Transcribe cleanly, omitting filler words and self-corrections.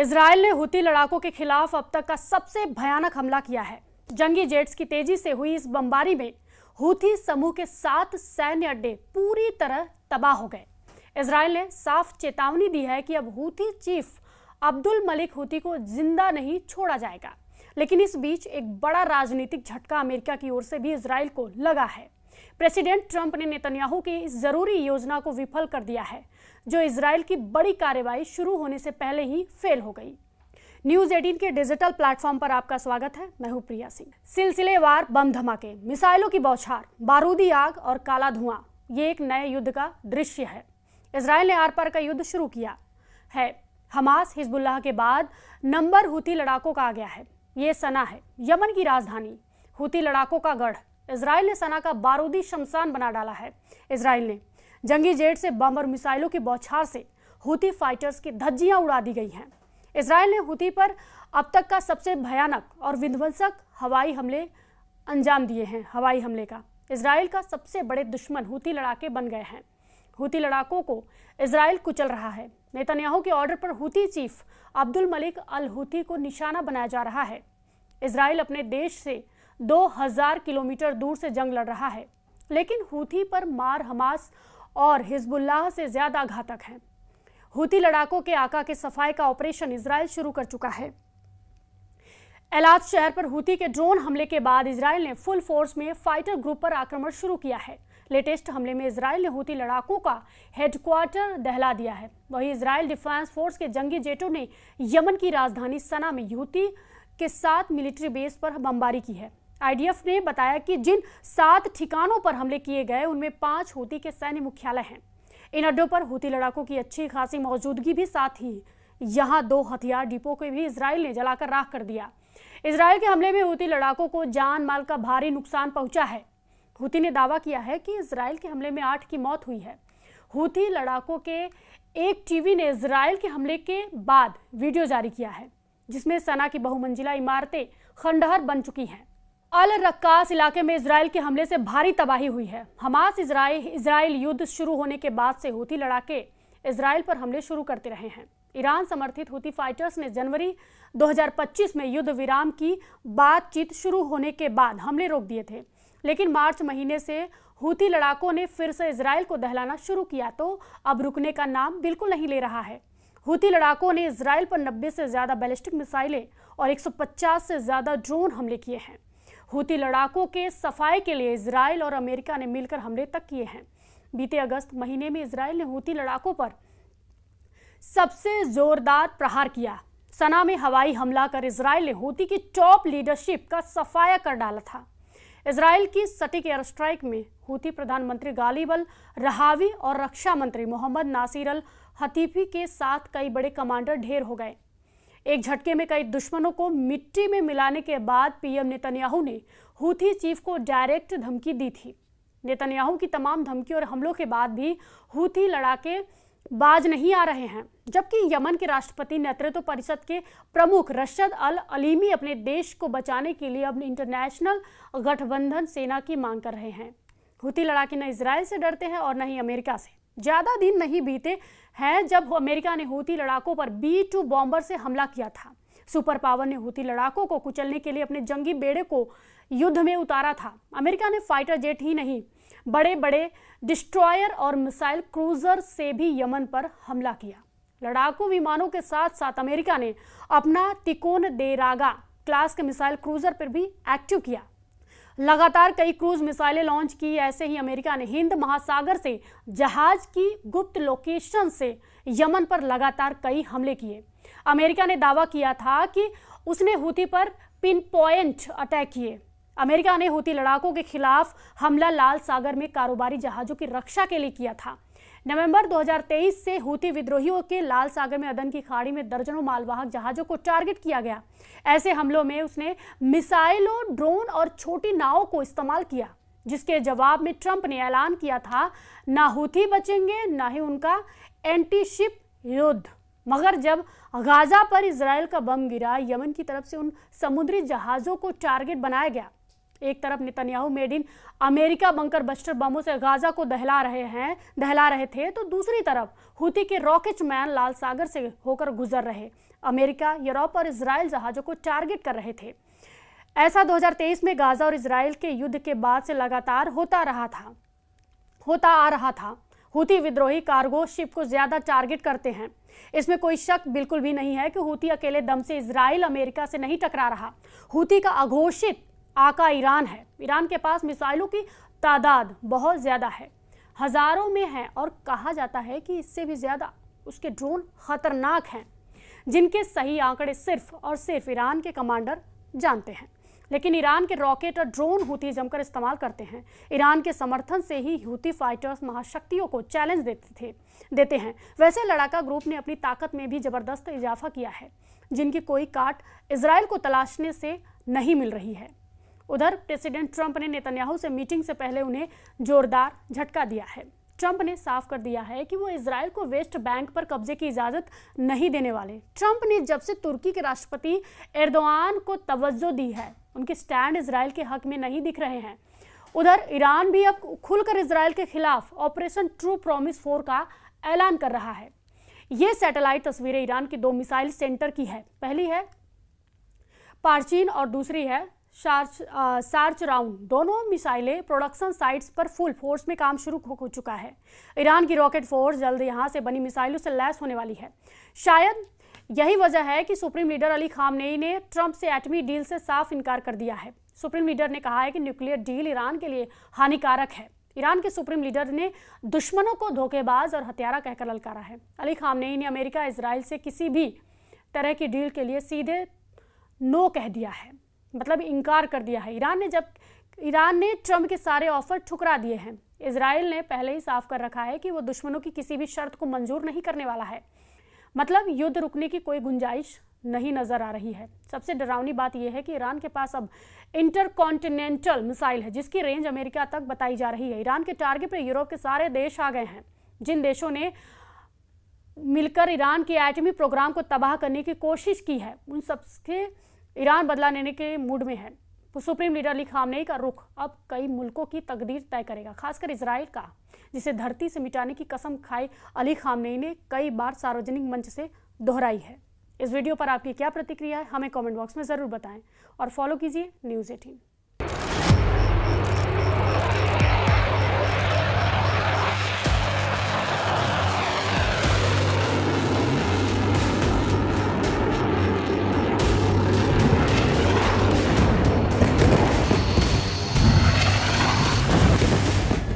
Israel ने Houthi लड़ाकों के खिलाफ अब तक का सबसे भयानक हमला किया है। जंगी जेट्स की तेजी से हुई इस बमबारी में हूती समूह के 7 सैन्य अड्डे पूरी तरह तबाह हो गए। इजराइल ने साफ चेतावनी दी है कि अब Houthi chief Abdul Malik Houthi को जिंदा नहीं छोड़ा जाएगा। लेकिन इस बीच एक बड़ा राजनीतिक झटका अमेरिका की ओर से भी इजराइल को लगा है। प्रेसिडेंट ट्रंप ने नेतन्याहू की इस जरूरी योजना को विफल कर दिया है, जो इजराइल की बड़ी कार्रवाई शुरू होने से पहले ही फेल हो गई। न्यूज 18 के डिजिटल प्लेटफॉर्म पर आपका स्वागत है। मैं हूं प्रिया सिंह। सिलसिलेवार बम धमाके, मिसाइलों की बौछार, बारूदी आग और काला धुआं, ये एक नए युद्ध का दृश्य है। इजराइल ने आर पार का युद्ध शुरू किया है। हमास हिजबुल्लाह के बाद नंबर हूती लड़ाकों का आ गया है। ये सना है, यमन की राजधानी, हूती लड़ाकों का गढ़। इजराइल ने सना का बारूदी शमशान बना डाला है। इजराइल ने जंगी जेट से बम और मिसाइलों की बौछार से हूती फाइटर्स की धज्जियां उड़ा दी गई हैं। इजराइल ने हूती पर अब तक का सबसे भयानक और विध्वंसक हवाई हमले अंजाम दिए हैं। हवाई हमले का इजराइल का सबसे बड़े दुश्मन हूती लड़ाके बन गए हैं। हूती लड़ाकों को इजराइल कुचल रहा है। नेतन्याहू के ऑर्डर पर Houthi chief Abdul Malik al Houthi को निशाना बनाया जा रहा है। इजराइल अपने देश से 2000 किलोमीटर दूर से जंग लड़ रहा है, लेकिन हूती पर मार हमास और हिजबुल्लाह से ज्यादा घातक है। हूती लड़ाकों के आका के सफाई का ऑपरेशन इजराइल शुरू कर चुका है। एलात शहर पर हूती के ड्रोन हमले के बाद इजराइल ने फुल फोर्स में फाइटर ग्रुप पर आक्रमण शुरू किया है। लेटेस्ट हमले में इजराइल ने हूती लड़ाकों का हेडक्वार्टर दहला दिया है। वहीं इजराइल डिफेंस फोर्स के जंगी जेटों ने यमन की राजधानी सना में हूती के 7 मिलिट्री बेस पर बमबारी की है। आईडीएफ ने बताया कि जिन 7 ठिकानों पर हमले किए गए उनमें 5 हूती के सैन्य मुख्यालय हैं। इन अड्डों पर हूती लड़ाकों की अच्छी खासी मौजूदगी भी साथ ही यहाँ 2 हथियार डिपो को भी इजराइल ने जलाकर राख कर दिया। इजराइल के हमले में हूती लड़ाकों को जान माल का भारी नुकसान पहुंचा है। हूती ने दावा किया है कि इजराइल के हमले में 8 की मौत हुई है। हूती लड़ाकों के एक टीवी ने इजराइल के हमले के बाद वीडियो जारी किया है, जिसमें सना की बहुमंजिला इमारतें खंडहर बन चुकी हैं। अल रक्कास इलाके में इजराइल के हमले से भारी तबाही हुई है। हमास इजराइल युद्ध शुरू होने के बाद से हूती लड़ाके इजराइल पर हमले शुरू करते रहे हैं। ईरान समर्थित हूती फाइटर्स ने जनवरी 2025 में युद्ध विराम की बातचीत शुरू होने के बाद हमले रोक दिए थे, लेकिन मार्च महीने से हूती लड़ाकों ने फिर से इजराइल को दहलाना शुरू किया तो अब रुकने का नाम बिल्कुल नहीं ले रहा है। हूती लड़ाकों ने इजराइल पर 90 से ज्यादा बैलिस्टिक मिसाइलें और 150 से ज्यादा ड्रोन हमले किए हैं। हूती लड़ाकों के सफाई के लिए इजराइल और अमेरिका ने मिलकर हमले तक किए हैं। बीते अगस्त महीने में इजराइल ने हूती लड़ाकों पर सबसे जोरदार प्रहार किया। सना में हवाई हमला कर इजराइल ने हूती की टॉप लीडरशिप का सफाया कर डाला था। इजराइल की सटीक एयर स्ट्राइक में हूती प्रधानमंत्री गालिब अल रहावी और रक्षा मंत्री मोहम्मद नासिर अल हतीफी के साथ कई बड़े कमांडर ढेर हो गए। एक झटके में कई दुश्मनों को मिट्टी में मिलाने के बाद पीएम नेतन्याहू ने हूती चीफ को डायरेक्ट धमकी दी थी। नेतन्याहू की तमाम धमकी और हमलों के बाद भी हूती लड़ाके बाज नहीं आ रहे हैं, जबकि यमन के राष्ट्रपति नेतृत्व परिषद के प्रमुख रशद अल अलीमी अपने देश को बचाने के लिए अब इंटरनेशनल गठबंधन सेना की मांग कर रहे हैं। हूती लड़ाके न इजराइल से डरते हैं और न ही अमेरिका से। ज्यादा दिन नहीं बीते हैं जब अमेरिका ने हूती लड़ाकों पर B-2 बॉम्बर से हमला किया था। सुपर पावर ने हूती लड़ाकों को कुचलने के लिए अपने जंगी बेड़े को युद्ध में उतारा था। अमेरिका ने फाइटर जेट ही नहीं, बड़े बड़े डिस्ट्रॉयर और मिसाइल क्रूजर से भी यमन पर हमला किया। लड़ाकू विमानों के साथ साथ अमेरिका ने अपना तिकोनदेरागा क्लास के मिसाइल क्रूजर पर भी एक्टिव किया। लगातार कई क्रूज मिसाइलें लॉन्च की। ऐसे ही अमेरिका ने हिंद महासागर से जहाज की गुप्त लोकेशन से यमन पर लगातार कई हमले किए। अमेरिका ने दावा किया था कि उसने हूती पर पिन पॉइंट अटैक किए। अमेरिका ने हूती लड़ाकों के खिलाफ हमला लाल सागर में कारोबारी जहाजों की रक्षा के लिए किया था। नवंबर 2023 से हूती विद्रोहियों के लाल सागर में अदन की खाड़ी में दर्जनों मालवाहक जहाजों को टारगेट किया गया। ऐसे हमलों में उसने मिसाइलों, ड्रोन और छोटी नावों को इस्तेमाल किया, जिसके जवाब में ट्रंप ने ऐलान किया था ना हूती बचेंगे ना ही उनका एंटी शिप युद्ध। मगर जब गाजा पर इजराइल का बम गिरा, यमन की तरफ से उन समुद्री जहाजों को टारगेट बनाया गया। एक तरफ Netanyahu made in America bunker buster बमों से गाजा को दहला रहे थे, तो दूसरी तरफ हूती के रॉकेट मैन लाल सागर से होकर गुजर रहे। अमेरिका, यूरोप और इजराइल जहाज़ों को टारगेट कर रहे थे। ऐसा 2023 में गाजा और इजराइल के युद्ध के बाद से लगातार होता आ रहा था। हूती विद्रोही कार्गो शिप को ज्यादा टारगेट करते हैं। इसमें कोई शक बिल्कुल भी नहीं है कि हूती अकेले दम से इजराइल अमेरिका से नहीं टकरा रहा। हूती का अघोषित आका ईरान है। ईरान के पास मिसाइलों की तादाद बहुत ज्यादा है, हजारों में है, और कहा जाता है कि इससे भी ज्यादा उसके ड्रोन खतरनाक हैं, जिनके सही आंकड़े सिर्फ और सिर्फ ईरान के कमांडर जानते हैं। लेकिन ईरान के रॉकेट और ड्रोन हूती जमकर इस्तेमाल करते हैं। ईरान के समर्थन से ही हूती फाइटर्स महाशक्तियों को चैलेंज देते हैं। वैसे लड़ाका ग्रुप ने अपनी ताकत में भी जबरदस्त इजाफा किया है, जिनकी कोई काट इजराइल को तलाशने से नहीं मिल रही है। उधर प्रेसिडेंट ट्रंप ने नेतन्याहू से मीटिंग से पहले उन्हें जोरदार झटका दिया है। ट्रंप ने साफ कर दिया है कि वो इजराइल को वेस्ट बैंक पर कब्जे की इजाजत नहीं देने वाले। ट्रंप ने जब से तुर्की के राष्ट्रपति एर्दोआन को तवज्जो दी है, उनके स्टैंड इजराइल के हक में नहीं दिख रहे हैं। उधर ईरान भी अब खुलकर इजराइल के खिलाफ ऑपरेशन ट्रू प्रॉमिस 4 का ऐलान कर रहा है। ये सैटेलाइट तस्वीरें ईरान की 2 मिसाइल सेंटर की है। पहली है पार्चीन और दूसरी है सार्च राउंड। दोनों मिसाइलें प्रोडक्शन साइट्स पर फुल फोर्स में काम शुरू हो चुका है। ईरान की रॉकेट फोर्स जल्द यहां से बनी मिसाइलों से लैस होने वाली है। शायद यही वजह है कि सुप्रीम लीडर अली खामनेई ने ट्रंप से एटमी डील से साफ इनकार कर दिया है। सुप्रीम लीडर ने कहा है कि न्यूक्लियर डील ईरान के लिए हानिकारक है। ईरान के सुप्रीम लीडर ने दुश्मनों को धोखेबाज और हत्यारा कहकर ललकारा है। अली खामनेई ने अमेरिका इजराइल से किसी भी तरह की डील के लिए सीधे नो कह दिया है, मतलब इनकार कर दिया है। ईरान ने ट्रंप के सारे ऑफर ठुकरा दिए हैं। इजराइल ने पहले ही साफ कर रखा है कि वो दुश्मनों की किसी भी शर्त को मंजूर नहीं करने वाला है। मतलब युद्ध रुकने की कोई गुंजाइश नहीं नजर आ रही है। सबसे डरावनी बात यह है कि ईरान के पास अब इंटरकॉन्टिनेंटल मिसाइल है, जिसकी रेंज अमेरिका तक बताई जा रही है। ईरान के टारगेट पर यूरोप के सारे देश आ गए हैं। जिन देशों ने मिलकर ईरान के एटमी प्रोग्राम को तबाह करने की कोशिश की है, उन सबसे ईरान बदला लेने के मूड में है। सुप्रीम लीडर अली खामनेई का रुख अब कई मुल्कों की तकदीर तय करेगा, खासकर इजराइल का, जिसे धरती से मिटाने की कसम खाई अली खामनेई ने कई बार सार्वजनिक मंच से दोहराई है। इस वीडियो पर आपकी क्या प्रतिक्रिया है, हमें कमेंट बॉक्स में ज़रूर बताएं और फॉलो कीजिए न्यूज़ 18।